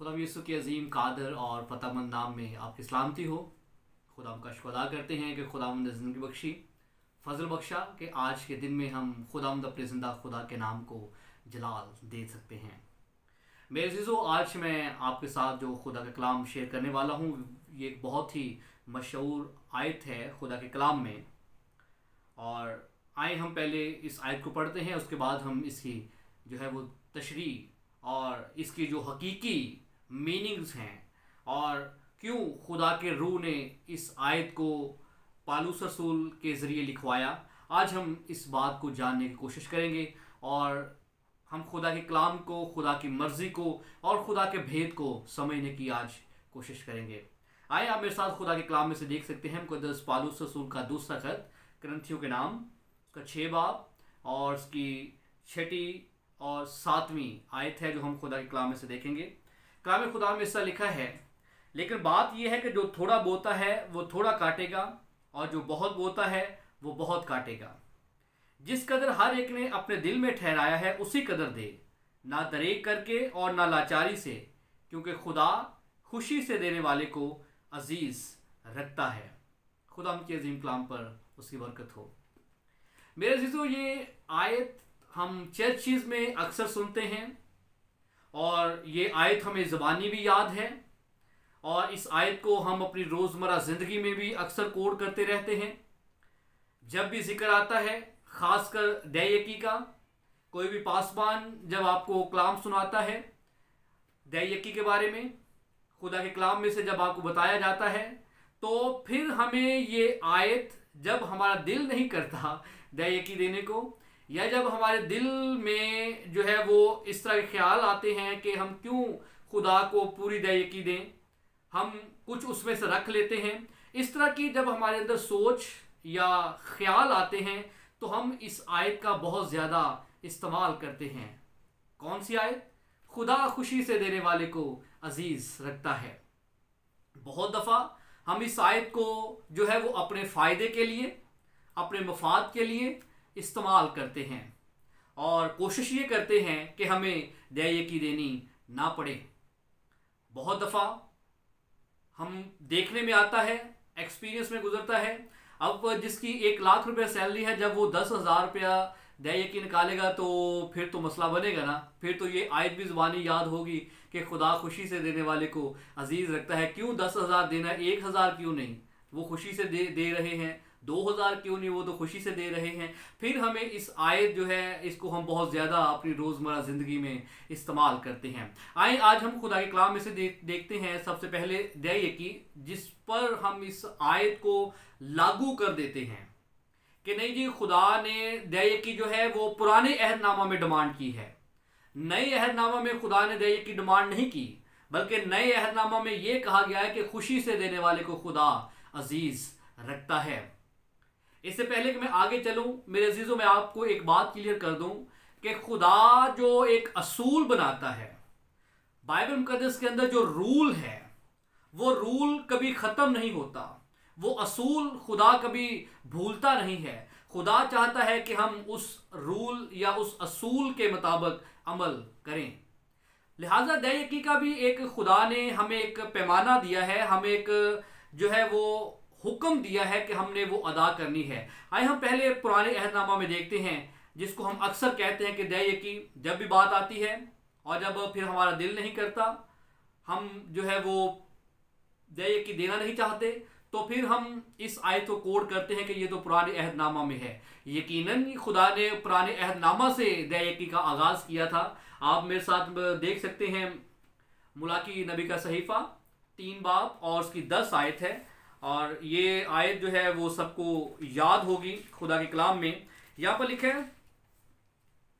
खुदा यीशु के अजीम कादर और फ़तेहमंद नाम में आपकी सलामती हो। खुदा का शुक्र अदा करते हैं कि खुदावंद ने ज़िंदगी बख्शी, फ़ज़ल बख्शा कि आज के दिन में हम खुदावंद अपने ज़िंदा खुदा के नाम को जलाल दे सकते हैं। मेरे अज़ीज़ों, आज मैं आपके साथ जो खुदा का कलाम शेयर करने वाला हूँ, ये एक बहुत ही मशहूर आयत है खुदा के कलाम में। और आए हम पहले इस आयत को पढ़ते हैं, उसके बाद हम इसकी जो है वो तशरीह और इसकी जो हकीकी मीनिंग्स हैं और क्यों खुदा के रूह ने इस आयत को पालूस रसूल के ज़रिए लिखवाया, आज हम इस बात को जानने की कोशिश करेंगे और हम खुदा के कलाम को, खुदा की मर्ज़ी को और खुदा के भेद को समझने की आज कोशिश करेंगे। आए आप मेरे साथ खुदा के कलाम में से देख सकते हैं मुक़द्दस पालूस रसूल का दूसरा खत करंथियों के नाम, उसका 6 बाब और उसकी 6ठी और 7वीं आयत है जो हम खुदा के कलाम में से देखेंगे। कलाम खुदा में ऐसा लिखा है, लेकिन बात यह है कि जो थोड़ा बोता है वो थोड़ा काटेगा और जो बहुत बोता है वो बहुत काटेगा। जिस कदर हर एक ने अपने दिल में ठहराया है उसी कदर दे, ना दरेक करके और ना लाचारी से, क्योंकि खुदा खुशी से देने वाले को अजीज़ रखता है। खुदा उनके अजीम कलाम पर उसकी बरकत हो। मेरे अजीज़ों, ये आयत हम चर्चेज़ में अक्सर सुनते हैं और ये आयत हमें ज़बानी भी याद है और इस आयत को हम अपनी रोज़मर्रा ज़िंदगी में भी अक्सर कोट करते रहते हैं। जब भी जिक्र आता है, ख़ासकर दैयकी का, कोई भी पासबान जब आपको कलाम सुनाता है दैयकी के बारे में, खुदा के कलाम में से जब आपको बताया जाता है, तो फिर हमें ये आयत, जब हमारा दिल नहीं करता दैयकी देने को, या जब हमारे दिल में जो है वो इस तरह के ख्याल आते हैं कि हम क्यों खुदा को पूरी दैयकी दें, हम कुछ उसमें से रख लेते हैं, इस तरह की जब हमारे अंदर सोच या ख्याल आते हैं तो हम इस आयत का बहुत ज़्यादा इस्तेमाल करते हैं। कौन सी आयत? खुदा खुशी से देने वाले को अजीज़ रखता है। बहुत दफ़ा हम इस आयत को जो है वो अपने फ़ायदे के लिए, अपने मफाद के लिए इस्तेमाल करते हैं और कोशिश ये करते हैं कि हमें दैयकी देनी ना पड़े। बहुत दफ़ा हम देखने में आता है, एक्सपीरियंस में गुजरता है, अब जिसकी 1 लाख रुपया सैलरी है, जब वो 10,000 रुपया दैयकी निकालेगा तो फिर तो मसला बनेगा ना। फिर तो ये आयत भी ज़ुबानी याद होगी कि खुदा खुशी से देने वाले को अजीज़ रखता है। क्यों 10,000 देना, 1,000 क्यों नहीं? वो खुशी से दे रहे हैं। 2,000 क्यों नहीं? वो तो खुशी से दे रहे हैं। फिर हमें इस आयत जो है इसको हम बहुत ज़्यादा अपनी रोज़मर्रा ज़िंदगी में इस्तेमाल करते हैं। आए आज हम खुदा के कलाम में से देखते हैं सबसे पहले दैयकी, जिस पर हम इस आयत को लागू कर देते हैं कि नहीं जी, खुदा ने दैयकी जो है वो पुराने अहदनामा में डिमांड की है। नए अहदनामा में खुदा ने दैयकी डिमांड नहीं की, बल्कि नए अहदनामा में ये कहा गया है कि खुशी से देने वाले को खुदा अजीज़ रखता है। इससे पहले कि मैं आगे चलूं, मेरे अजीज़ों, मैं आपको एक बात क्लियर कर दूं कि खुदा जो एक असूल बनाता है, बाइबल मुकद्दस के अंदर जो रूल है, वो रूल कभी ख़त्म नहीं होता। वो असूल खुदा कभी भूलता नहीं है। खुदा चाहता है कि हम उस रूल या उस असूल के मुताबिक अमल करें। लिहाजा दैयकी का भी एक खुदा ने हमें एक पैमाना दिया है, हमें एक जो है वो हुक्म दिया है कि हमने वो अदा करनी है। आइए हम पहले पुराने अहदनामा में देखते हैं, जिसको हम अक्सर कहते हैं कि दैयकी जब भी बात आती है और जब फिर हमारा दिल नहीं करता, हम जो है वो दैयकी देना नहीं चाहते, तो फिर हम इस आयत को कोड करते हैं कि ये तो पुराने अहदनामा में है। यकीनन खुदा ने पुराने अहदनामा से दैयकी का आगाज़ किया था। आप मेरे साथ देख सकते हैं मुलाकी नबी का सहीफ़ा 3 बाब और उसकी 10 आयत है, और ये आयत जो है वो सबको याद होगी खुदा के कलाम में। यहाँ पर लिखा है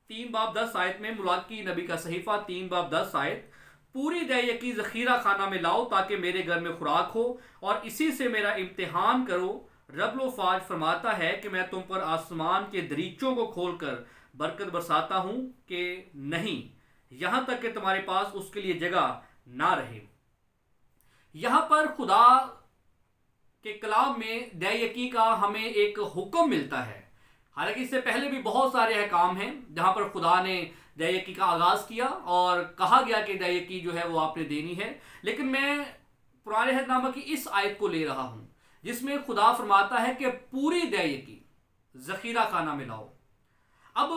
3 बाब 10 आयत में, मुलाकी नबी का सहीफ़ा 3 बाब 10 आयत, पूरी दैयकी ज़ख़ीरा खाना में लाओ ताकि मेरे घर में खुराक हो और इसी से मेरा इम्तिहान करो। रब लो फाज फरमाता है कि मैं तुम पर आसमान के दरीचों को खोलकर बरकत बरसाता हूँ कि नहीं, यहाँ तक कि तुम्हारे पास उसके लिए जगह ना रहे। यहाँ पर खुदा के कलाम में दैयकी का हमें एक हुक्म मिलता है। हालांकि इससे पहले भी बहुत सारे अहकाम हैं जहाँ पर खुदा ने दया-यकी का आगाज़ किया और कहा गया कि दया-यकी जो है वो आपने देनी है। लेकिन मैं पुराने अहदनामा की इस आयत को ले रहा हूँ जिसमें खुदा फरमाता है कि पूरी दया-यकी ज़ख़ीरा खाना में लाओ। अब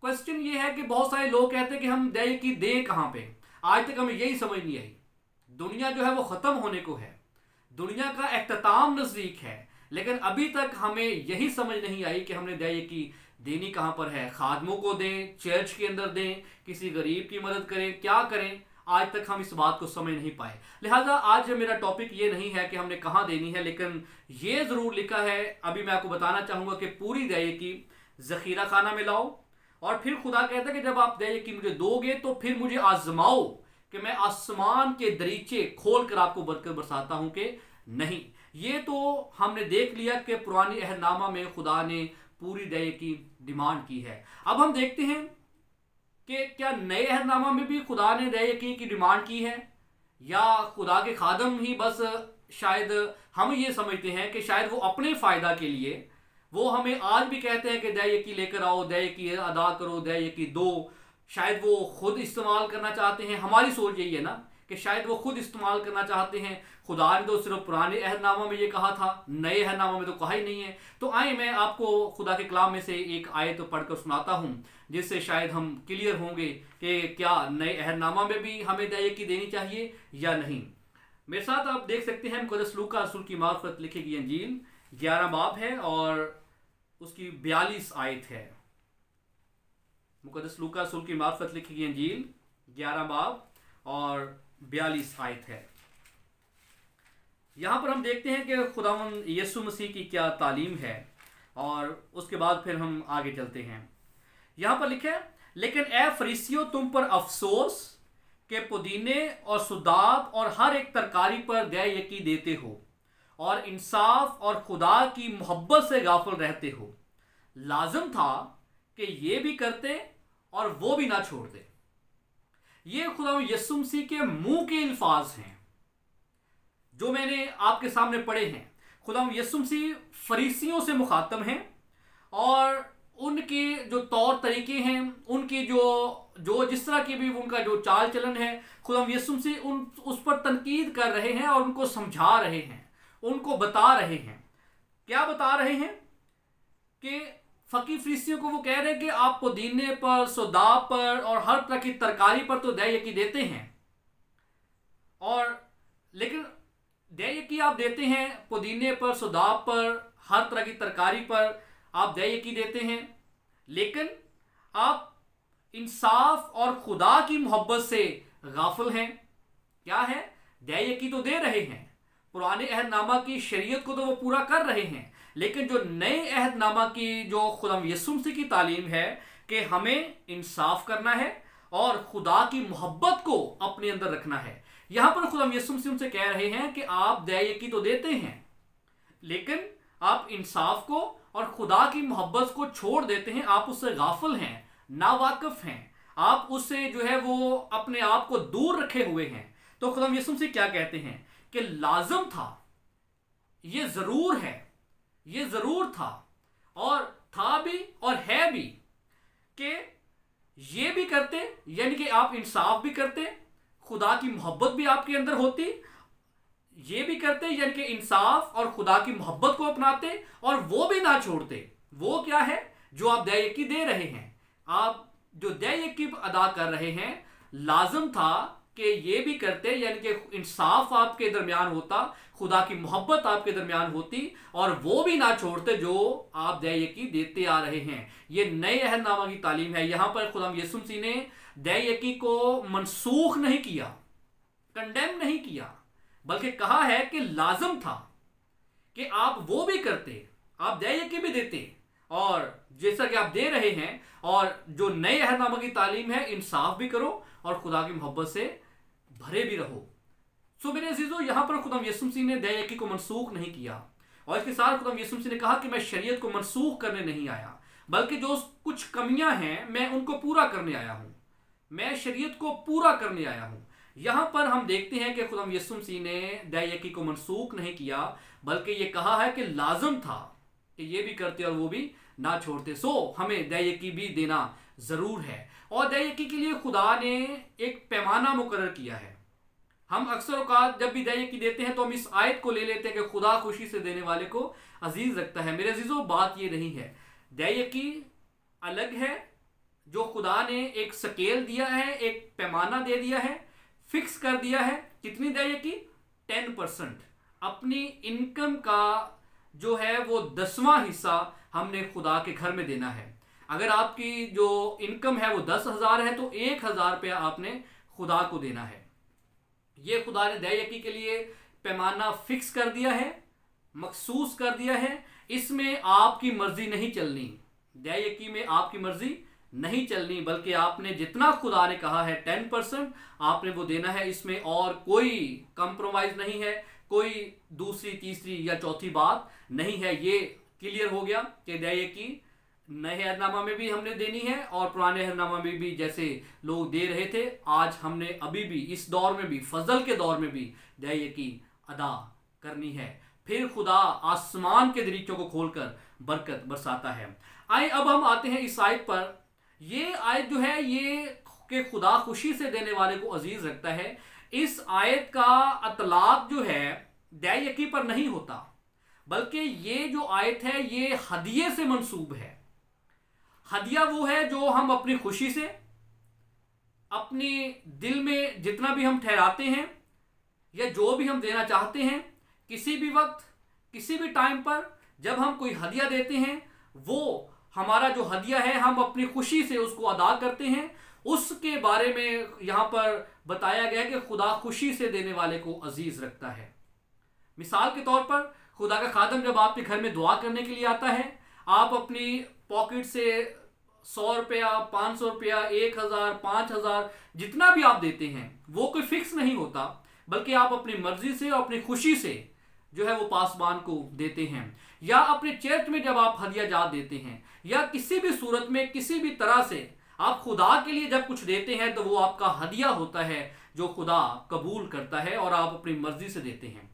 क्वेश्चन ये है कि बहुत सारे लोग कहते हैं कि हम दया-यकी दें कहाँ पे। आज तक हमें यही समझ नहीं आई। दुनिया जो है वो ख़त्म होने को है, दुनिया का इख्तिताम नज़दीक है, लेकिन अभी तक हमें यही समझ नहीं आई कि हमने दया-यकी देनी कहाँ पर है। खादमों को दें, चर्च के अंदर दें, किसी गरीब की मदद करें, क्या करें, आज तक हम इस बात को समझ नहीं पाए। लिहाजा आज मेरा टॉपिक ये नहीं है कि हमने कहाँ देनी है, लेकिन ये ज़रूर लिखा है, अभी मैं आपको बताना चाहूँगा कि पूरी दया-यकी ज़ख़ीरा खाना में लाओ। और फिर खुदा कहता है कि जब आप दया-यकी मुझे दोगे तो फिर मुझे आजमाओ कि मैं आसमान के दरीचे खोल कर आपको बरकत बरसाता हूँ कि नहीं। ये तो हमने देख लिया कि पुरानी अहदनामा में खुदा ने पूरी दया-यकी डिमांड की है। अब हम देखते हैं कि क्या नए अहदनामा में भी खुदा ने दया-यकी की डिमांड की है, या खुदा के खादम ही बस शायद हम ये समझते हैं कि शायद वो अपने फ़ायदा के लिए वो हमें आज भी कहते हैं कि दया-यकी लेकर आओ, दया-यकी अदा करो, दया-यकी दो। शायद वो खुद इस्तेमाल करना चाहते हैं। हमारी सोच यही है ना कि शायद वो खुद इस्तेमाल करना चाहते हैं। खुदा ने तो सिर्फ पुराने अहदनामा में ये कहा था, नए अहदनामा में तो कहा ही नहीं है। तो आए मैं आपको खुदा के कलाम में से एक आयत पढ़कर सुनाता हूँ जिससे शायद हम क्लियर होंगे कि क्या नए अहदनामा में भी हमें दया-यकी देनी चाहिए या नहीं। मेरे साथ आप देख सकते हैं मुक़द्दस लूका रसूल की मार्फत लिखी गई इंजील 11 बाब है और उसकी 42 आयत है। मुक़द्दस लूका रसूल की मार्फत लिखी गई इंजील 11 बाब और 42 आयत है। यहाँ पर हम देखते हैं कि खुदावंद यीशु मसीह की क्या तालीम है और उसके बाद फिर हम आगे चलते हैं। यहाँ पर लिखा है, लेकिन ए फरीसियों तुम पर अफसोस के पुदीने और सुदाब और हर एक तरकारी पर दया-यकी देते हो और इंसाफ और खुदा की मोहब्बत से गाफिल रहते हो। लाजम था कि ये भी करते और वो भी ना छोड़ते। ये खुदा यीशु मसीह के मुंह के अल्फाज हैं जो मैंने आपके सामने पढ़े हैं। खुदा यीशु मसीह फरीसियों से मुखातब हैं और उनके जो तौर तरीके हैं, उनकी जो जिस तरह की भी उनका जो चाल चलन है, खुदा यीशु मसीह उस पर तनकीद कर रहे हैं और उनको समझा रहे हैं, उनको बता रहे हैं। क्या बता रहे हैं कि फकीर फरीसियों को वो कह रहे हैं कि आप पुदीने पर, सुदाब पर और हर तरह की तरकारी पर तो दया-यकी देते हैं, और लेकिन दया-यकी आप देते हैं पुदीने पर, सुदाब पर, हर तरह की तरकारी पर आप दया-यकी देते हैं, लेकिन आप इंसाफ और खुदा की मोहब्बत से गाफिल हैं। क्या है? दया-यकी तो दे रहे हैं, पुराने अहदनामा की शरीयत को तो वो पूरा कर रहे हैं, लेकिन जो नए अहदनामा की जो खुदा यीशु मसीह की तालीम है कि हमें इंसाफ करना है और खुदा की मोहब्बत को अपने अंदर रखना है। यहाँ पर खुदा यीशु मसीह उनसे कह रहे हैं कि आप दया-यकी तो देते हैं, लेकिन आप इंसाफ को और खुदा की मोहब्बत को छोड़ देते हैं। आप उससे गाफिल हैं, नावाकिफ हैं, आप उससे जो है वो अपने आप को दूर रखे हुए हैं। तो खुदा यीशु मसीह क्या कहते हैं कि लाजम था, ये जरूर है, ये जरूर था और था भी और है भी कि ये भी करते, यानी कि आप इंसाफ भी करते, खुदा की मोहब्बत भी आपके अंदर होती, ये भी करते यानी कि इंसाफ और खुदा की मोहब्बत को अपनाते, और वो भी ना छोड़ते। वो क्या है? जो आप दया-यकी दे रहे हैं, आप जो दया-यकी अदा कर रहे हैं, लाजम था कि ये भी करते, यानी कि इंसाफ आपके दरमियान होता, खुदा की मोहब्बत आपके दरमियान होती, और वो भी ना छोड़ते जो आप दया-यकी देते आ रहे हैं। ये नए अहदनामा की तालीम है। यहाँ पर खुदा यीशु मसीह ने दया-यकी को मनसूख नहीं किया, कंडेम नहीं किया, बल्कि कहा है कि लाजम था कि आप वो भी करते, आप दया-यकी भी देते, और जैसा कि आप दे रहे हैं, और जो नए अहदनामा की तालीम है, इंसाफ भी करो और खुदा की मोहब्बत से भरे भी रहो। सो मेरे अजीजों, यहाँ पर खुदा यीशु मसीह ने दया-यकी को मनसूख नहीं किया, और इसके साथ खुदा यीशु मसीह ने कहा कि मैं शरीयत को मनसूख करने नहीं आया, बल्कि जो कुछ कमियां हैं मैं उनको पूरा करने आया हूँ, मैं शरीयत को पूरा करने आया हूँ। यहाँ पर हम देखते हैं कि खुदा यीशु मसीह ने दया-यकी को मनसूख नहीं किया, बल्कि ये कहा है कि लाजम था कि ये भी करते और वो भी ना छोड़ते। सो हमें दया-यकी भी देना ज़रूर है। और दया यकी के लिए खुदा ने एक पैमाना मुकर्रर किया है। हम अक्सर औकात जब भी दया यकी देते हैं तो हम इस आयत को ले लेते हैं कि खुदा खुशी से देने वाले को अजीज रखता है। मेरे अजीजों, बात ये नहीं है। दया यकी अलग है, जो खुदा ने एक स्केल दिया है, एक पैमाना दे दिया है, फिक्स कर दिया है। कितनी दया यकी? 10%। अपनी इनकम का जो है वो 10वां हिस्सा हमने खुदा के घर में देना है। अगर आपकी जो इनकम है वो 10,000 है तो 1,000 रुपया आपने खुदा को देना है। ये खुदा ने दया यकी के लिए पैमाना फिक्स कर दिया है, मखसूस कर दिया है। इसमें आपकी मर्जी नहीं चलनी, दया यकी में आपकी मर्जी नहीं चलनी, बल्कि आपने जितना खुदा ने कहा है 10% आपने वो देना है। इसमें और कोई कंप्रोमाइज नहीं है, कोई दूसरी तीसरी या चौथी बात नहीं है। ये क्लियर हो गया कि दया यकी नए अहदनामा में भी हमने देनी है और पुराने अहदनामा में भी जैसे लोग दे रहे थे, आज हमने अभी भी इस दौर में भी, फजल के दौर में भी दया यकी अदा करनी है। फिर खुदा आसमान के दरीचों को खोलकर बरकत बरसाता है। आए अब हम आते हैं इस आयत पर। ये आयत जो है ये कि खुदा खुशी से देने वाले को अजीज रखता है, इस आयत का अतलाक जो है दया यकी पर नहीं होता, बल्कि ये जो आयत है ये हदिये से मंसूब है। हदिया वो है जो हम अपनी खुशी से, अपनी दिल में जितना भी हम ठहराते हैं या जो भी हम देना चाहते हैं, किसी भी वक्त किसी भी टाइम पर जब हम कोई हदिया देते हैं, वो हमारा जो हदिया है हम अपनी खुशी से उसको अदा करते हैं। उसके बारे में यहां पर बताया गया कि खुदा खुशी से देने वाले को अजीज रखता है। मिसाल के तौर पर खुदा का खादम जब आपके घर में दुआ करने के लिए आता है, आप अपनी पॉकेट से 100 रुपया, 500 रुपया, 1,000, 5,000 जितना भी आप देते हैं वो कोई फिक्स नहीं होता, बल्कि आप अपनी मर्जी से और अपनी खुशी से जो है वो पासबान को देते हैं। या अपने चर्च में जब आप हदिया जात देते हैं या किसी भी सूरत में किसी भी तरह से आप खुदा के लिए जब कुछ देते हैं तो वो आपका हदिया होता है जो खुदा कबूल करता है और आप अपनी मर्जी से देते हैं।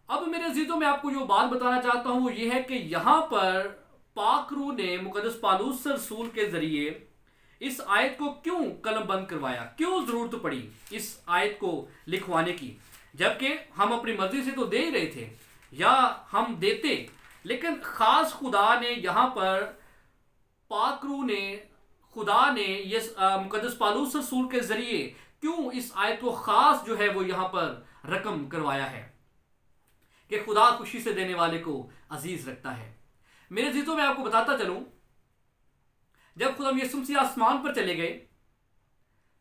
अब मेरे अजीजों, मैं आपको जो बात बताना चाहता हूं वो ये है कि यहां पर पाक रूह ने मुकद्दस पालूस रसूल के जरिए इस आयत को क्यों कलमबंद करवाया, क्यों जरूरत पड़ी इस आयत को लिखवाने की, जबकि हम अपनी मर्जी से तो दे ही रहे थे या हम देते, लेकिन खास खुदा ने यहां पर पाक रूह ने, खुदा ने ये मुकद्दस पालूस रसूल के जरिए क्यों इस आयत को खास जो है वो यहां पर रकम करवाया है कि खुदा खुशी से देने वाले को अजीज रखता है। मेरे जीतों में आपको बताता चलूं, जब खुदा यीशु मसीह आसमान पर चले गए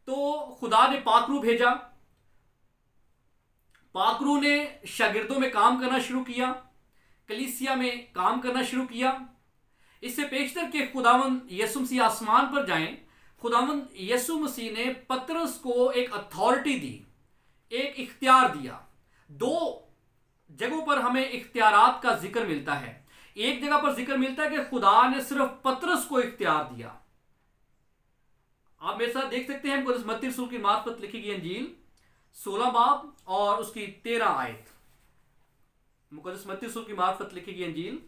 तो खुदा ने पाक रूह भेजा, पाक रूह ने शागिर्दों में काम करना शुरू किया, कलीसिया में काम करना शुरू किया। इससे पेशतर के खुदावंद यीशु मसीह आसमान पर जाएं, खुदावंद यीशु मसीह ने पतरस को एक अथॉरिटी दी, एक इख्तियार दिया। दो जगहों पर हमें इख्तियारात का जिक्र मिलता है। एक जगह पर जिक्र मिलता है कि खुदा ने सिर्फ पतरस को इख्तियार दिया। आप मेरे साथ देख सकते हैं मुकद्दस मत्ती रसूल की मार्फत लिखी गई अंजील 16 बाब और उसकी 13 आयत। मुकद्दस मत्ती रसूल की मार्फत लिखी गई अंजील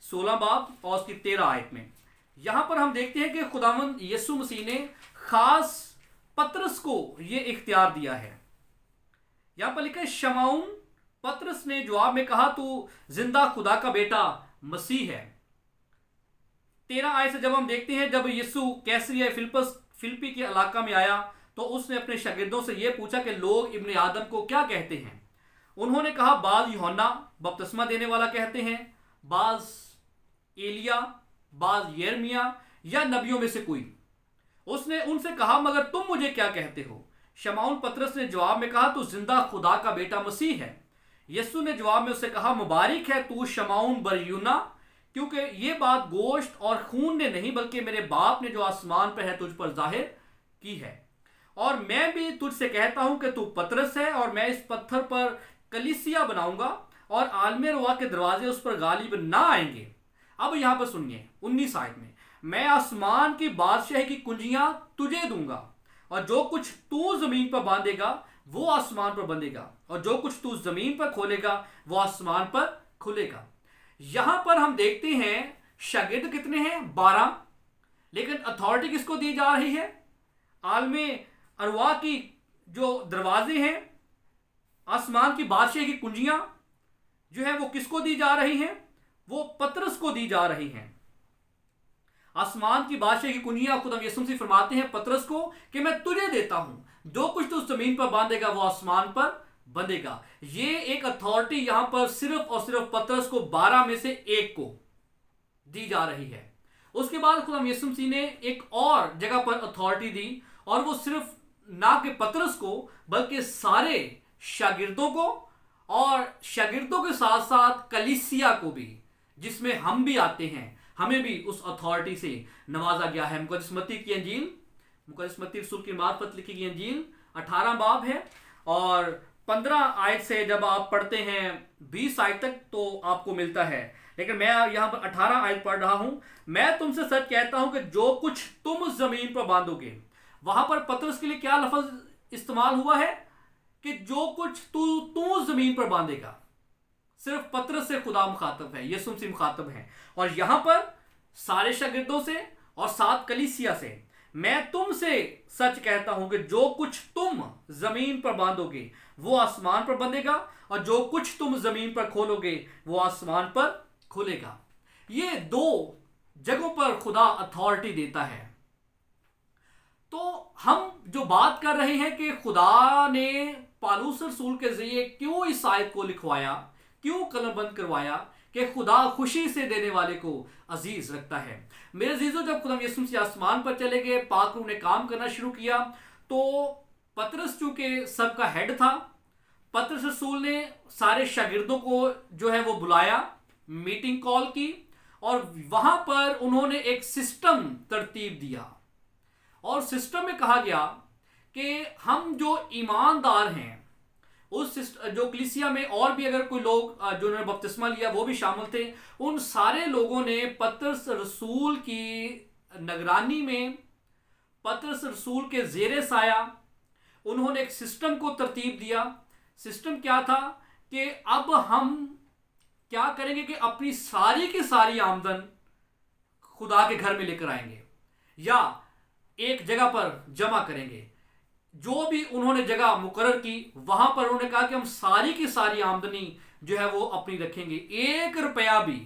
16 बाब और उसकी 13 आयत में यहां पर हम देखते हैं कि खुदावंद यीशु मसीह ने खास पतरस को यह इख्तियार दिया है। यहां पर लिखा है, शमौन पतरस ने जवाब में कहा, तू जिंदा खुदा का बेटा मसीह है। 13 आयत से जब हम देखते हैं, जब यीशु कैसरिया फिलिप्पी के इलाका में आया तो उसने अपने शागिर्दों से यह पूछा कि लोग इब्ने आदम को क्या कहते हैं। उन्होंने कहा, बाज यूहन्ना बपतिस्मा देने वाला कहते हैं, बाज एलिया, बाज यिर्मयाह या नबियों में से कोई। उसने उनसे कहा, मगर तुम मुझे क्या कहते हो? शमौन पतरस ने जवाब में कहा, तू जिंदा खुदा का बेटा मसीह है। यीशु ने जवाब में उससे कहा, मुबारक है तू शमौन बरयूना, क्योंकि ये बात गोश्त और खून ने नहीं बल्कि मेरे बाप ने जो आसमान पर है तुझ पर जाहिर की है। और मैं भी तुझसे कहता हूं कि तू पतरस है और मैं इस पत्थर पर कलीसिया बनाऊंगा और आलमे रुआ के दरवाजे उस पर गालिब ना आएंगे। अब यहां पर सुनिए 19 आयत में, मैं आसमान की बादशाही की कुंजियां तुझे दूंगा और जो कुछ तू जमीन पर बांधेगा वो आसमान पर बंधेगा और जो कुछ तू जमीन पर खोलेगा वो आसमान पर खुलेगा। यहां पर हम देखते हैं शागिर्द कितने हैं? 12, लेकिन अथॉरिटी किसको दी जा रही है? आलमे अरवा की जो दरवाजे हैं, आसमान की बादशाह की कुंजियां जो है वो किसको दी जा रही हैं? वो पतरस को दी जा रही हैं। आसमान की बादशाह की कुंजियां खुदा यीशु मसीह फरमाते हैं पतरस को कि मैं तुझे देता हूं, जो कुछ तू जमीन पर बांधेगा वो आसमान पर बंधेगा। ये एक अथॉरिटी यहां पर सिर्फ और सिर्फ पतरस को 12 में से एक को दी जा रही है। उसके बाद खुदा यीशु मसीह ने एक और जगह पर अथॉरिटी दी, और वो सिर्फ ना कि पतरस को बल्कि सारे शागिर्दों को, और शागिर्दों के साथ साथ कलीसिया को भी, जिसमें हम भी आते हैं, हमें भी उस अथॉरिटी से नवाजा गया है। मुकद्दस मत्ती की अंजील, मुकद्दस मत्ती रसूल की मार्फत लिखी गई अंजील 18 बाब है, और 15 आयत से जब आप पढ़ते हैं 20 आयत तक तो आपको मिलता है, लेकिन मैं यहां पर 18 आयत पढ़ रहा हूं। मैं तुमसे सच कहता हूं कि जो कुछ तुम जमीन पर बांधोगे, वहां पर पतरस के लिए क्या लफ्ज इस्तेमाल हुआ है कि जो कुछ तू जमीन पर बांधेगा। सिर्फ पतरस से खुदा मुखातब है, यीशु मसीह मुखातब है, और यहां पर सारे शागिर्दों से और सात कलीसिया से, मैं तुमसे सच कहता हूं कि जो कुछ तुम जमीन पर बांधोगे वो आसमान पर बंधेगा, और जो कुछ तुम जमीन पर खोलोगे वो आसमान पर खुलेगा। ये दो जगहों पर खुदा अथॉरिटी देता है। तो हम जो बात कर रहे हैं कि खुदा ने पालूस रसूल के जरिए क्यों इस आयत को लिखवाया, क्यों कलमबंद करवाया कि खुदा खुशी से देने वाले को अजीज रखता है। मेरे अजीजों, जब खुदा यीशु मसीह आसमान पर चले गए, पाक रूह ने काम करना शुरू किया, तो पतरस चूंकि सबका हेड था, पतरस रसूल ने सारे शागिर्दों को जो है वो बुलाया, मीटिंग कॉल की, और वहां पर उन्होंने एक सिस्टम तरतीब दिया, और सिस्टम में कहा गया कि हम जो ईमानदार हैं, उस जो कलीसिया में और भी अगर कोई लोग जिन्होंने बपतिस्मा लिया वो भी शामिल थे, उन सारे लोगों ने पतरस रसूल की निगरानी में, पतरस रसूल के जेरे साया उन्होंने एक सिस्टम को तरतीब दिया। सिस्टम क्या था कि अब हम क्या करेंगे कि अपनी सारी की सारी आमदन खुदा के घर में लेकर आएंगे या एक जगह पर जमा करेंगे। जो भी उन्होंने जगह मुकर्रर की, वहां पर उन्होंने कहा कि हम सारी की सारी आमदनी जो है वो अपनी रखेंगे, 1 रुपया भी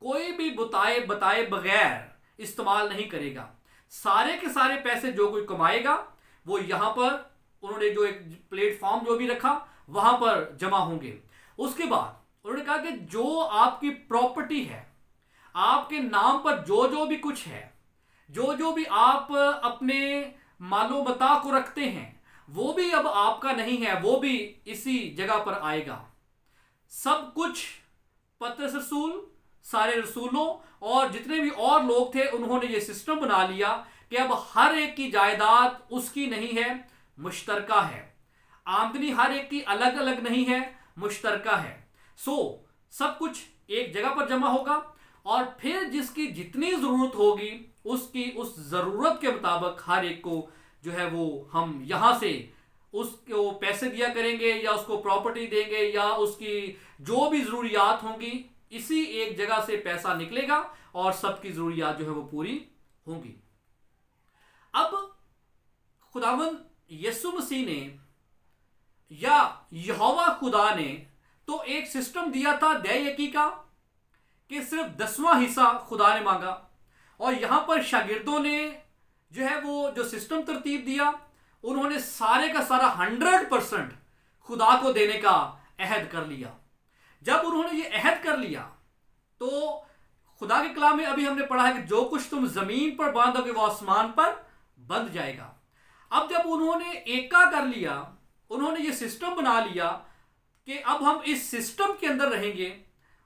कोई भी बताए बगैर इस्तेमाल नहीं करेगा। सारे के सारे पैसे जो कोई कमाएगा वो यहां पर उन्होंने जो एक प्लेटफॉर्म जो भी रखा वहां पर जमा होंगे। उसके बाद उन्होंने कहा कि जो आपकी प्रॉपर्टी है, आपके नाम पर जो जो भी कुछ है, जो जो भी आप अपने मालो मता को रखते हैं, वो भी अब आपका नहीं है, वो भी इसी जगह पर आएगा। सब कुछ पतरस रसूल, सारे रसूलों और जितने भी और लोग थे, उन्होंने ये सिस्टम बना लिया कि अब हर एक की जायदाद उसकी नहीं है, मुश्तरका है। आमदनी हर एक की अलग अलग नहीं है, मुश्तरका है। सब कुछ एक जगह पर जमा होगा, और फिर जिसकी जितनी जरूरत होगी उसकी उस जरूरत के मुताबिक हर एक को जो है वो हम यहां से उसको पैसे दिया करेंगे, या उसको प्रॉपर्टी देंगे, या उसकी जो भी जरूरियात होंगी, इसी एक जगह से पैसा निकलेगा और सबकी जरूरियात जो है वो पूरी होंगी। अब खुदावंद यीशु मसीह ने या यहोवा खुदा ने तो एक सिस्टम दिया था दया यकी का कि सिर्फ 10वां हिस्सा खुदा ने मांगा, और यहां पर शागिर्दों ने जो है वो जो सिस्टम तरतीब दिया, उन्होंने सारे का सारा 100% खुदा को देने का अहद कर लिया। जब उन्होंने ये अहद कर लिया तो खुदा के कलाम में अभी हमने पढ़ा है कि जो कुछ तुम जमीन पर बांधोगे वो आसमान पर बंध जाएगा। अब जब उन्होंने एका कर लिया, उन्होंने ये सिस्टम बना लिया कि अब हम इस सिस्टम के अंदर रहेंगे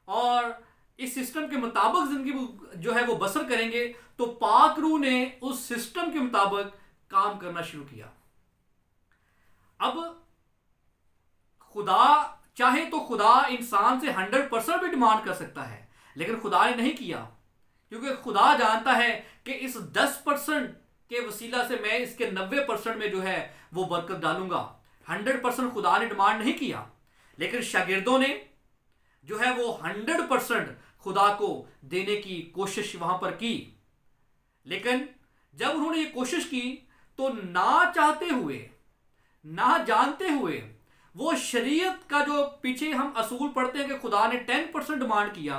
और इस सिस्टम के मुताबिक जिंदगी जो है वो बसर करेंगे, तो पाक रूह ने उस सिस्टम के मुताबिक काम करना शुरू किया। अब खुदा चाहे तो खुदा इंसान से 100% भी डिमांड कर सकता है, लेकिन खुदा ने नहीं किया, क्योंकि खुदा जानता है कि इस 10% के वसीला से मैं इसके 90% में जो है वो बरकत डालूंगा। 100% खुदा ने डिमांड नहीं किया, लेकिन शागिर्दों ने जो है वो 100% खुदा को देने की कोशिश वहां पर की। लेकिन जब उन्होंने ये कोशिश की तो ना चाहते हुए, ना जानते हुए, वो शरीयत का जो पीछे हम असूल पढ़ते हैं कि खुदा ने 10% डिमांड किया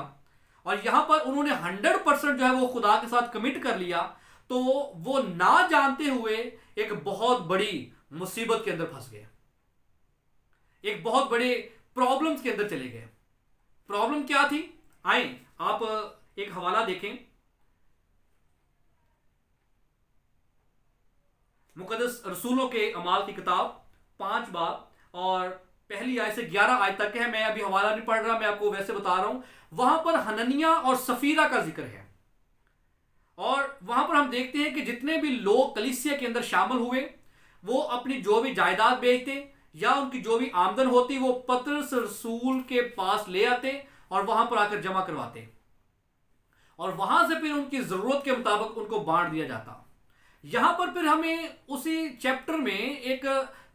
और यहां पर उन्होंने 100% जो है वो खुदा के साथ कमिट कर लिया, तो वो ना जानते हुए एक बहुत बड़ी मुसीबत के अंदर फंस गए, एक बहुत बड़े प्रॉब्लम्स के अंदर चले गए। प्रॉब्लम क्या थी? आए आप एक हवाला देखें, मुकद्दस रसूलों के अमाल की किताब 5 बाब और पहली आयत से 11 आयत तक है। मैं अभी हवाला नहीं पढ़ रहा, मैं आपको वैसे बता रहा हूं। वहां पर हननिया और सफीरा का जिक्र है और वहां पर हम देखते हैं कि जितने भी लोग कलीसिया के अंदर शामिल हुए वो अपनी जो भी जायदाद बेचते या उनकी जो भी आमदन होती वो पतरस रसूल के पास ले आते और वहां पर आकर जमा करवाते और वहां से फिर उनकी जरूरत के मुताबिक उनको बांट दिया जाता। यहां पर फिर हमें उसी चैप्टर में एक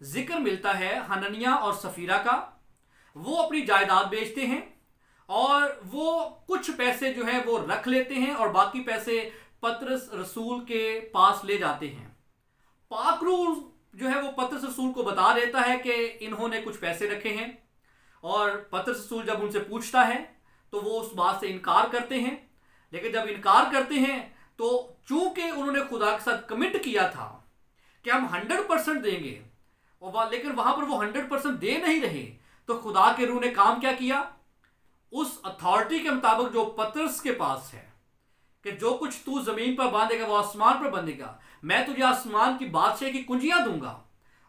जिक्र मिलता है हननिया और सफीरा का। वो अपनी जायदाद बेचते हैं और वो कुछ पैसे जो है वो रख लेते हैं और बाकी पैसे पतरस रसूल के पास ले जाते हैं। पाक रूल जो है वो पतरस रसूल को बता देता है कि इन्होंने कुछ पैसे रखे हैं और पतरस रसूल जब उनसे पूछता है तो वो उस बात से इनकार करते हैं। लेकिन जब इनकार करते हैं तो चूंकि उन्होंने खुदा के साथ कमिट किया था कि हम 100% देंगे और लेकिन वहां पर वो 100% दे नहीं रहे, तो खुदा के रूह ने काम क्या किया? उस अथॉरिटी के मुताबिक जो पतरस के पास है कि जो कुछ तू जमीन पर बांधेगा वो आसमान पर बंधेगा, मैं तुझे आसमान की बादशाह की कुंजियां दूंगा।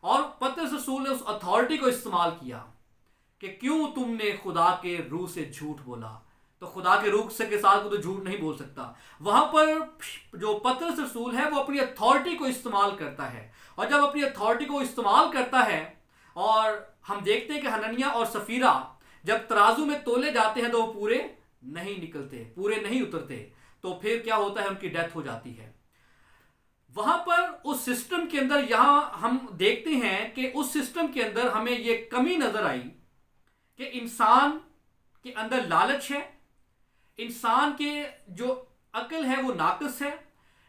और पतरस रसूल ने उस अथॉरिटी को इस्तेमाल किया कि क्यों तुमने खुदा के रूह से झूठ बोला, तो खुदा के रूह से के साथ वो तो झूठ नहीं बोल सकता। वहां पर जो पतरस रसूल है वो अपनी अथॉरिटी को इस्तेमाल करता है और जब अपनी अथॉरिटी को इस्तेमाल करता है और हम देखते हैं कि हननिया और सफीरा जब तराजू में तोले जाते हैं तो वो पूरे नहीं निकलते, पूरे नहीं उतरते, तो फिर क्या होता है? उनकी डेथ हो जाती है। वहां पर उस सिस्टम के अंदर यहां हम देखते हैं कि उस सिस्टम के अंदर हमें यह कमी नजर आई कि इंसान के अंदर लालच है, इंसान के जो अक्ल है वो नाकिस है,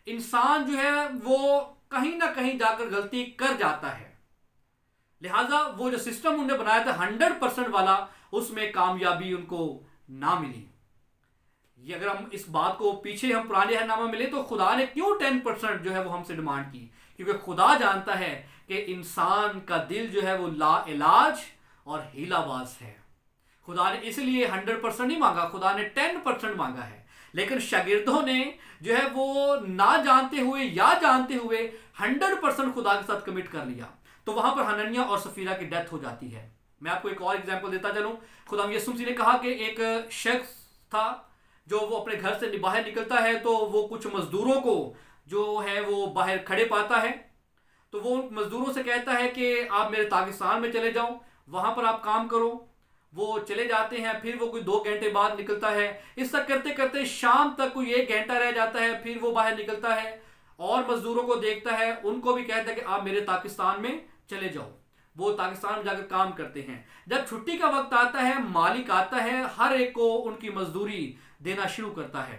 इंसान जो है वो कहीं ना कहीं जाकर गलती कर जाता है। लिहाजा वो जो सिस्टम उन्होंने बनाया था 100% वाला, उसमें कामयाबी उनको ना मिली। ये अगर हम इस बात को पीछे हम पुराने अहदनामा मिले तो खुदा ने क्यों 10% जो है वो हमसे डिमांड की? क्योंकि खुदा जानता है कि इंसान का दिल जो है वो लाइलाज और हीलाबाज है। खुदा ने इसलिए 100% नहीं मांगा, खुदा ने 10% मांगा है। लेकिन शागिर्दों ने जो है वो ना जानते हुए या जानते हुए 100% खुदा के साथ कमिट कर लिया, तो वहां पर हननिया और सफीरा की डेथ हो जाती है। मैं आपको एक और एग्जांपल देता चलूं। खुदा यीशु मसीह ने कहा कि एक शख्स था जो वो अपने घर से बाहर निकलता है तो वो कुछ मजदूरों को जो है वो बाहर खड़े पाता है, तो वो मजदूरों से कहता है कि आप मेरे ताकिस्तान में चले जाओ, वहां पर आप काम करो। वो चले जाते हैं, फिर वो कोई 2 घंटे बाद निकलता है। इस तक करते करते शाम तक कोई 1 घंटा रह जाता है, फिर वो बाहर निकलता है और मजदूरों को देखता है, उनको भी कहता है कि आप मेरे ताकिस्तान में चले जाओ। वो पाकिस्तान में जाकर काम करते हैं। जब छुट्टी का वक्त आता है, मालिक आता है, हर एक को उनकी मजदूरी देना शुरू करता है।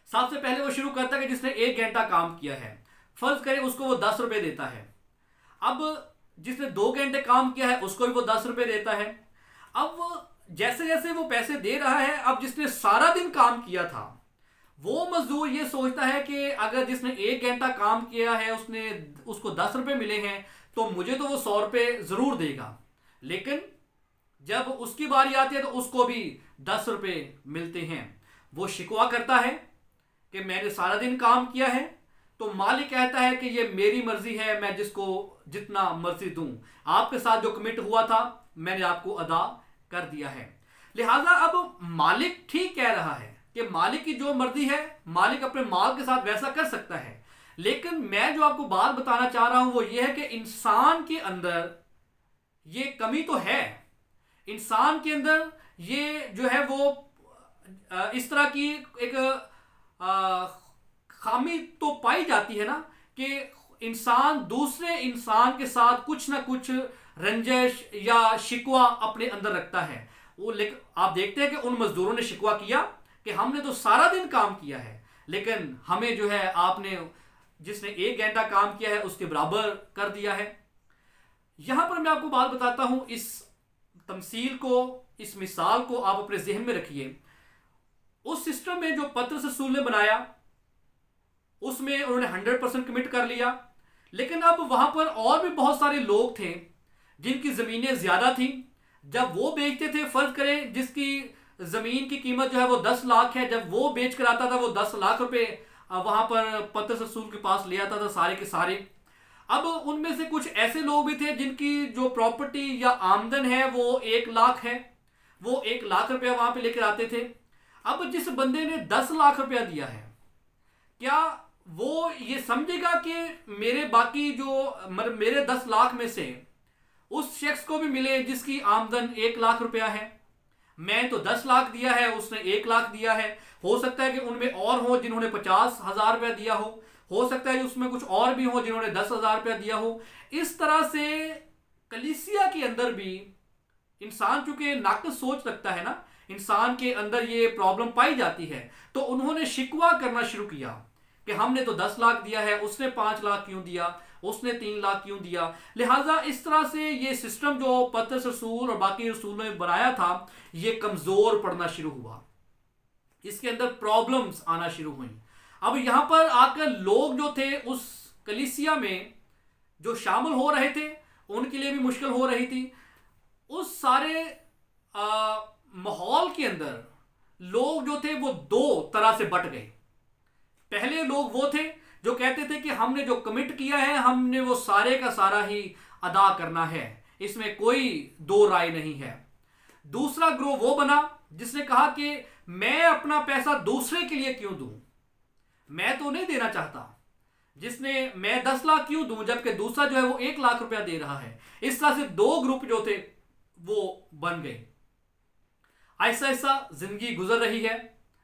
सबसे पहले वो शुरू करता है कि जिसने 1 घंटा काम किया है, फर्ज करें उसको वो 10 रुपए देता है। अब जिसने 2 घंटे काम किया है उसको भी वो 10 रुपए देता है। अब जैसे जैसे वो पैसे दे रहा है, अब जिसने सारा दिन काम किया था वो मजदूर ये सोचता है कि अगर जिसने 1 घंटा काम किया है उसको 10 रुपए मिले हैं तो मुझे तो वो 100 रुपए जरूर देगा। लेकिन जब उसकी बारी आती है तो उसको भी 10 रुपए मिलते हैं। वो शिकवा करता है कि मैंने सारा दिन काम किया है, तो मालिक कहता है कि ये मेरी मर्जी है, मैं जिसको जितना मर्जी दूं, आपके साथ जो कमिट हुआ था मैंने आपको अदा कर दिया है। लिहाजा अब मालिक ठीक कह रहा है कि मालिक की जो मर्जी है, मालिक अपने माल के साथ वैसा कर सकता है। लेकिन मैं जो आपको बात बताना चाह रहा हूं वो ये है कि इंसान के अंदर ये कमी तो है, इंसान के अंदर ये जो है वो इस तरह की एक खामी तो पाई जाती है ना कि इंसान दूसरे इंसान के साथ कुछ ना कुछ रंजिश या शिकवा अपने अंदर रखता है। वो लेकिन आप देखते हैं कि उन मजदूरों ने शिकवा किया कि हमने तो सारा दिन काम किया है, लेकिन हमें जो है आपने जिसने 1 घंटा काम किया है उसके बराबर कर दिया है। यहां पर मैं आपको बात बताता हूं, इस तमसील को, इस मिसाल को आप अपने जहन में रखिए। उस सिस्टम में जो पतरस रसूल ने बनाया उसमें उन्होंने 100% कमिट कर लिया, लेकिन अब वहां पर और भी बहुत सारे लोग थे जिनकी जमीनें ज्यादा थी। जब वो बेचते थे, फर्ज करें जिसकी जमीन की कीमत जो है वो 10 लाख है, जब वो बेच कर आता था वो 10 लाख रुपए वहां पर पतरस रसूल के पास ले आता था सारे के सारे। अब उनमें से कुछ ऐसे लोग भी थे जिनकी जो प्रॉपर्टी या आमदन है वो 1 लाख है, वो 1 लाख रुपया वहां पे लेकर आते थे। अब जिस बंदे ने 10 लाख रुपया दिया है, क्या वो ये समझेगा कि मेरे बाकी जो मेरे 10 लाख में से उस शख्स को भी मिले जिसकी आमदन 1 लाख रुपया है? मैं तो 10 लाख दिया है, उसने 1 लाख दिया है। हो सकता है कि उनमें और हो जिन्होंने 50,000 रुपया दिया हो सकता है कि उसमें कुछ और भी हो जिन्होंने 10,000 रुपया दिया हो। इस तरह से कलीसिया के अंदर भी इंसान चूंकि नाक़िस सोच रखता है ना, इंसान के अंदर ये प्रॉब्लम पाई जाती है, तो उन्होंने शिकवा करना शुरू किया कि हमने तो 10 लाख दिया है, उसने 5 लाख क्यों दिया, उसने 3 लाख क्यों दिया। लिहाजा इस तरह से ये सिस्टम जो पतरस रसूल और बाकी रसूलों ने बनाया था ये कमजोर पड़ना शुरू हुआ, इसके अंदर प्रॉब्लम्स आना शुरू हुई। अब यहां पर आकर लोग जो थे उस कलीसिया में जो शामिल हो रहे थे उनके लिए भी मुश्किल हो रही थी। उस सारे माहौल के अंदर लोग जो थे वो 2 तरह से बट गए। पहले लोग वो थे जो कहते थे कि हमने जो कमिट किया है हमने वो सारे का सारा ही अदा करना है, इसमें कोई 2 राय नहीं है। दूसरा ग्रोह वो बना जिसने कहा कि मैं अपना पैसा दूसरे के लिए क्यों दूं, मैं तो नहीं देना चाहता, जिसने मैं 10 लाख क्यों दूं जबकि दूसरा जो है वो 1 लाख रुपया दे रहा है। इस तरह से 2 ग्रुप जो थे वो बन गए। ऐसा ऐसा जिंदगी गुजर रही है,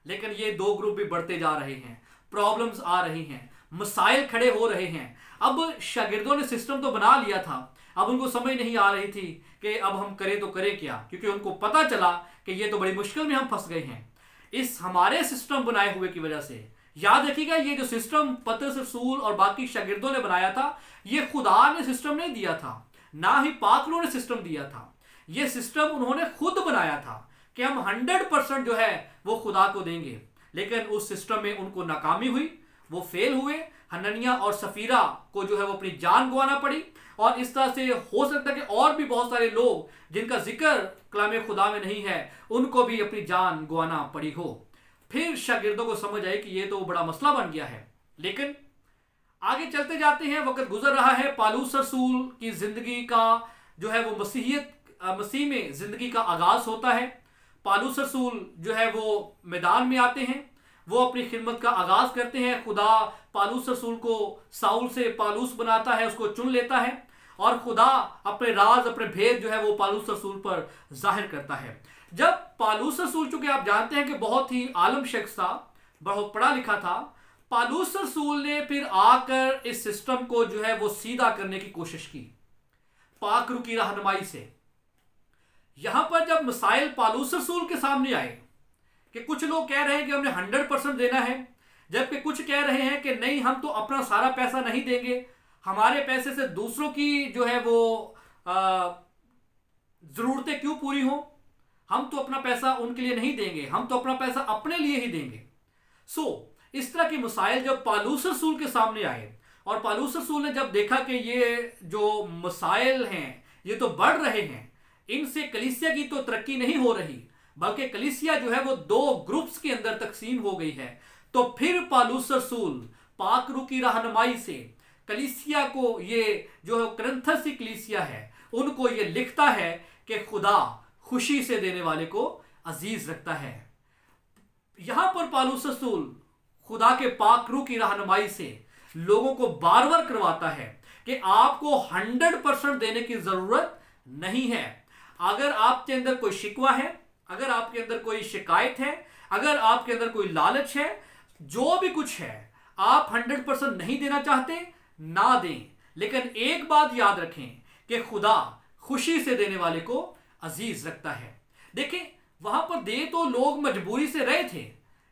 लेकिन ये 2 ग्रुप भी बढ़ते जा रहे हैं, प्रॉब्लम्स आ रही हैं, मसाइल खड़े हो रहे हैं। अब शागिर्दों ने सिस्टम तो बना लिया था, अब उनको समझ नहीं आ रही थी कि अब हम करें तो करें क्या, क्योंकि उनको पता चला कि ये तो बड़ी मुश्किल में हम फंस गए हैं इस हमारे सिस्टम बनाए हुए की वजह से। याद रखिएगा ये जो सिस्टम पतरस रसूल और बाकी शागिर्दों ने बनाया था ये खुदा ने सिस्टम नहीं दिया था, ना ही पाकलों ने सिस्टम दिया था। ये सिस्टम उन्होंने खुद बनाया था कि हम 100% जो है वो खुदा को देंगे, लेकिन उस सिस्टम में उनको नाकामी हुई, वो फेल हुए। हननिया और सफीरा को जो है वो अपनी जान गंवाना पड़ी, और इस तरह से हो सकता है कि और भी बहुत सारे लोग जिनका जिक्र कलाम खुदा में नहीं है उनको भी अपनी जान गंवाना पड़ी हो। फिर शागिर्दों को समझ आई कि ये तो बड़ा मसला बन गया है। लेकिन आगे चलते जाते हैं, वक्त गुजर रहा है, पालूस रसूल की जिंदगी का जो है वो मसीह में जिंदगी का आगाज होता है। पालूस रसूल जो है वो मैदान में आते हैं, वो अपनी खिदमत का आगाज करते हैं। खुदा पालूस रसूल को साउल से पालूस बनाता है, उसको चुन लेता है, और खुदा अपने राज अपने भेद जो है वो पालूस रसूल पर जाहिर करता है। जब पालूस रसूल, चूंकि आप जानते हैं कि बहुत ही आलम शख्स था, बहुत पढ़ा लिखा था, पालूस रसूल ने फिर आकर इस सिस्टम को जो है वो सीधा करने की कोशिश की पाक रूह की रहनुमाई से। यहां पर जब मसाइल पालूस रसूल के सामने आए कि कुछ लोग कह रहे हैं कि हमने 100% देना है, जबकि कुछ कह रहे हैं कि नहीं हम तो अपना सारा पैसा नहीं देंगे, हमारे पैसे से दूसरों की जो है वो जरूरतें क्यों पूरी हो, हम तो अपना पैसा उनके लिए नहीं देंगे, हम तो अपना पैसा अपने लिए ही देंगे। इस तरह की मसाइल जब पालूस रसूल के सामने आए, और पालूस रसूल ने जब देखा कि ये जो मसाइल हैं ये तो बढ़ रहे हैं, इनसे कलीसिया की तो तरक्की नहीं हो रही, बल्कि कलीसिया जो है वो 2 ग्रुप्स के अंदर तकसीम हो गई है, तो फिर पालूस रसूल पाक रूह की रहनुमाई से कलीसिया को, ये जो करंथस की कलीसिया है उनको ये लिखता है कि खुदा खुशी से देने वाले को अजीज रखता है। यहां पर पालूस रसूल खुदा के पाक रूह की रहनुमाई से लोगों को बार बार करवाता है कि आपको 100% देने की जरूरत नहीं है। अगर आपके अंदर कोई शिकवा है, अगर आपके अंदर कोई शिकायत है, अगर आपके अंदर कोई लालच है, जो भी कुछ है, आप 100% नहीं देना चाहते, ना दें, लेकिन एक बात याद रखें कि खुदा खुशी से देने वाले को अजीज रखता है। देखें, वहां पर दे तो लोग मजबूरी से रहे थे,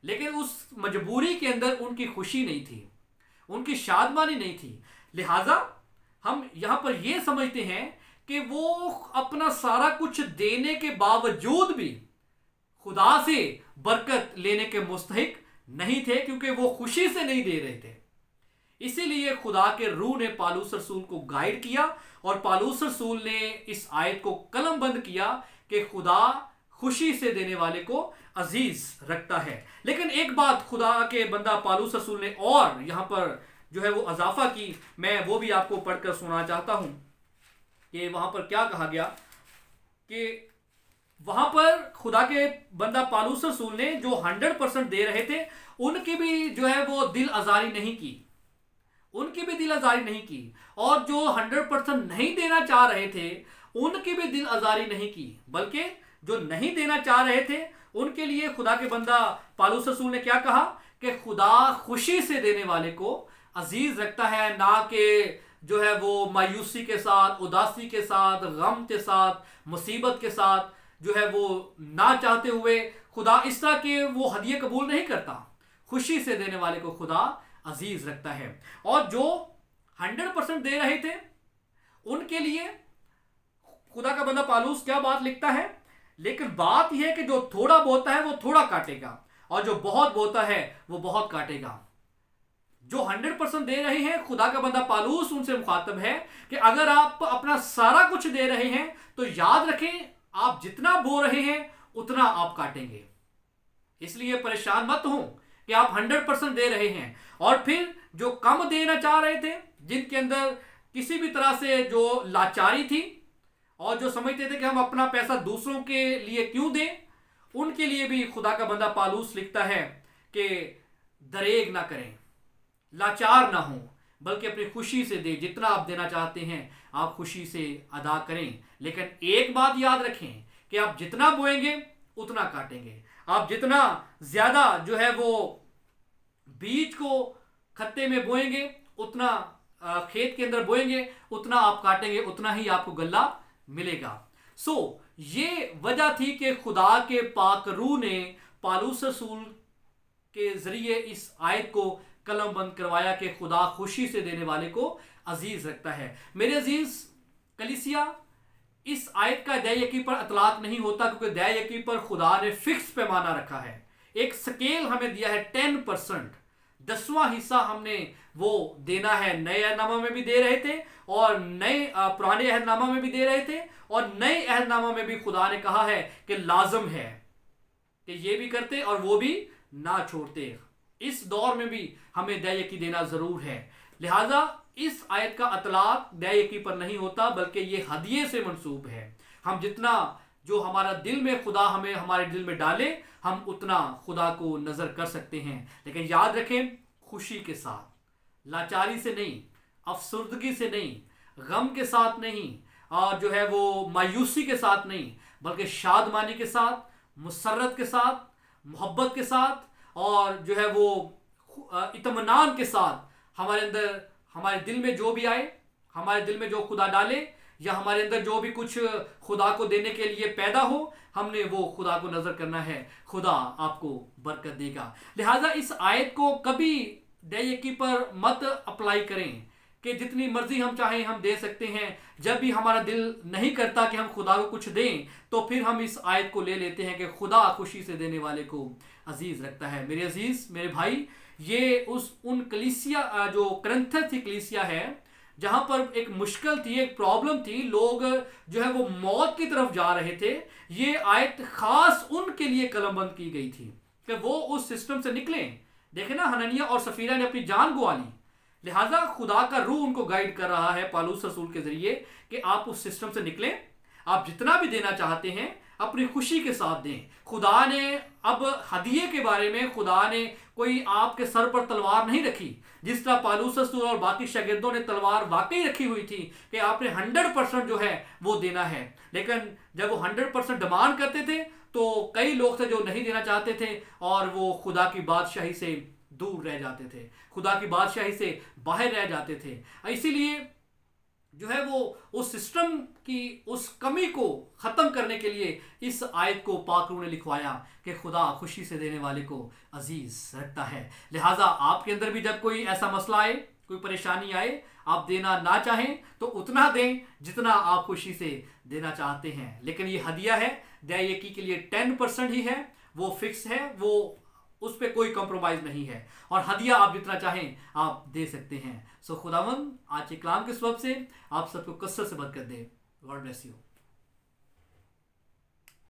लेकिन उस मजबूरी के अंदर उनकी खुशी नहीं थी, उनकी शादमानी नहीं थी। लिहाजा हम यहां पर यह समझते हैं कि वो अपना सारा कुछ देने के बावजूद भी खुदा से बरकत लेने के मुस्तहिक नहीं थे, क्योंकि वो खुशी से नहीं दे रहे थे। इसीलिए खुदा के रूह ने पालूस रसूल को गाइड किया और पालूस रसूल ने इस आयत को कलमबंद किया कि खुदा खुशी से देने वाले को अजीज रखता है। लेकिन एक बात खुदा के बंदा पालूस रसूल ने और यहां पर जो है वो अजाफा की, मैं वो भी आपको पढ़कर सुनाना चाहता हूं कि वहां पर क्या कहा गया। कि वहां पर खुदा के बंदा पालूस रसूल ने जो 100% दे रहे थे, उनकी भी जो है वो दिल आजारी नहीं की, उनकी भी दिल आजारी नहीं की। और जो 100% नहीं देना चाह रहे थे, उनकी भी दिल आजारी नहीं की, बल्कि जो नहीं देना चाह रहे थे उनके लिए खुदा के बंदा पालूस रसूल ने क्या कहा कि खुदा खुशी से देने वाले को अजीज रखता है, ना कि जो है वो मायूसी के साथ, उदासी के साथ, गम के साथ, मुसीबत के साथ, जो है वो ना चाहते हुए। खुदा इस तरह के वो हदिये कबूल नहीं करता, खुशी से देने वाले को खुदा अजीज रखता है। और जो 100% दे रहे थे उनके लिए खुदा का बंदा पालूस क्या बात लिखता है, लेकिन बात यह है कि जो थोड़ा बोता है वो थोड़ा काटेगा, और जो बहुत बोता है वो बहुत काटेगा। जो 100% दे रहे हैं, खुदा का बंदा पालूस उनसे मुखातब है कि अगर आप अपना सारा कुछ दे रहे हैं तो याद रखें, आप जितना बो रहे हैं उतना आप काटेंगे। इसलिए परेशान मत हो कि आप 100% दे रहे हैं, और फिर जो कम देना चाह रहे थे, जिनके अंदर किसी भी तरह से जो लाचारी थी और जो समझते थे कि हम अपना पैसा दूसरों के लिए क्यों दें, उनके लिए भी खुदा का बंदा पालूस लिखता है कि दरेग ना करें, लाचार ना हो, बल्कि अपनी खुशी से दे। जितना आप देना चाहते हैं आप खुशी से अदा करें। लेकिन एक बात याद रखें कि आप जितना बोएंगे उतना काटेंगे। आप जितना ज्यादा जो है वो बीज को खत्ते में बोएंगे, उतना खेत के अंदर बोएंगे, उतना आप काटेंगे, उतना ही आपको गल्ला मिलेगा। ये वजह थी कि खुदा के पाक रूह ने पालूस रसूल के जरिए इस आयत को कलमबंद करवाया कि खुदा खुशी से देने वाले को अजीज रखता है। मेरे अजीज कलीसिया, इस आयत का दया यकी पर अतलाक नहीं होता, क्योंकि दया यकी पर खुदा ने फिक्स पैमाना रखा है। एक स्केल हमें दिया है 10%, 10वां हिस्सा हमने वो देना है। नए अहदनामा में भी दे रहे थे और पुराने अहदनामा में भी दे रहे थे, और नए अहदनामा में भी खुदा ने कहा है कि लाजम है कि ये भी करते और वो भी ना छोड़ते। इस दौर में भी हमें दया यकी देना जरूर है। लिहाजा इस आयत का अतलाक दया यकी पर नहीं होता, बल्कि ये हदिये से मंसूब है। हम जितना जो हमारा दिल में खुदा हमें हमारे दिल में डाले, हम उतना खुदा को नजर कर सकते हैं। लेकिन याद रखें, खुशी के साथ, लाचारी से नहीं, अफसुर्दगी से नहीं, गम के साथ नहीं, और जो है वो मायूसी के साथ नहीं, बल्कि शादमानी के साथ, मुसर्रत के साथ, मोहब्बत के साथ, और जो है वो इत्मीनान के साथ हमारे अंदर, हमारे दिल में जो भी आए, हमारे दिल में जो खुदा डाले, या हमारे अंदर जो भी कुछ खुदा को देने के लिए पैदा हो, हमने वो खुदा को नजर करना है। खुदा आपको बरकत देगा। लिहाजा इस आयत को कभी दया यकी पर मत अप्लाई करें कि जितनी मर्जी हम चाहें हम दे सकते हैं। जब भी हमारा दिल नहीं करता कि हम खुदा को कुछ दें, तो फिर हम इस आयत को ले लेते हैं कि खुदा खुशी से देने वाले को अजीज रखता है। मेरे अजीज, मेरे भाई, ये उन कलीसिया जो करंथस की कलीसिया है, जहां पर एक मुश्किल थी, एक प्रॉब्लम थी, लोग जो है वो मौत की तरफ जा रहे थे। ये आयत खास उनके लिए कलमबंद की गई थी कि वो उस सिस्टम से निकलें। देखे ना, हननिया और सफीरा ने अपनी जान गंवा ली। लिहाजा खुदा का रूह उनको गाइड कर रहा है पालूस रसूल के जरिए कि आप उस सिस्टम से निकलें। आप जितना भी देना चाहते हैं अपनी खुशी के साथ दें। खुदा ने अब हदिये के बारे में खुदा ने कोई आपके सर पर तलवार नहीं रखी, जिस तरह पालूस रसूल और बाकी शागिर्दों ने तलवार वाकई रखी हुई थी कि आपने 100% जो है वो देना है। लेकिन जब वो 100% डिमांड करते थे तो कई लोग थे जो नहीं देना चाहते थे और वो खुदा की बादशाही से दूर रह जाते थे, खुदा की बादशाही से बाहर रह जाते थे। इसीलिए जो है वो उस सिस्टम की उस कमी को ख़त्म करने के लिए इस आयत को पाक रूह ने लिखवाया कि खुदा खुशी से देने वाले को अजीज़ रखता है। लिहाजा आपके अंदर भी जब कोई ऐसा मसला आए, कोई परेशानी आए, आप देना ना चाहें तो उतना दें जितना आप खुशी से देना चाहते हैं। लेकिन ये हदिया है, दयाकी के लिए 10% ही है, वो फिक्स है, वो उस पर कोई कॉम्प्रोमाइज़ नहीं है। और हदिया आप जितना चाहें आप दे सकते हैं। सो खुदावंद आज के कलाम के सबब से आप सबको कसरत से बरकत दे। God bless you.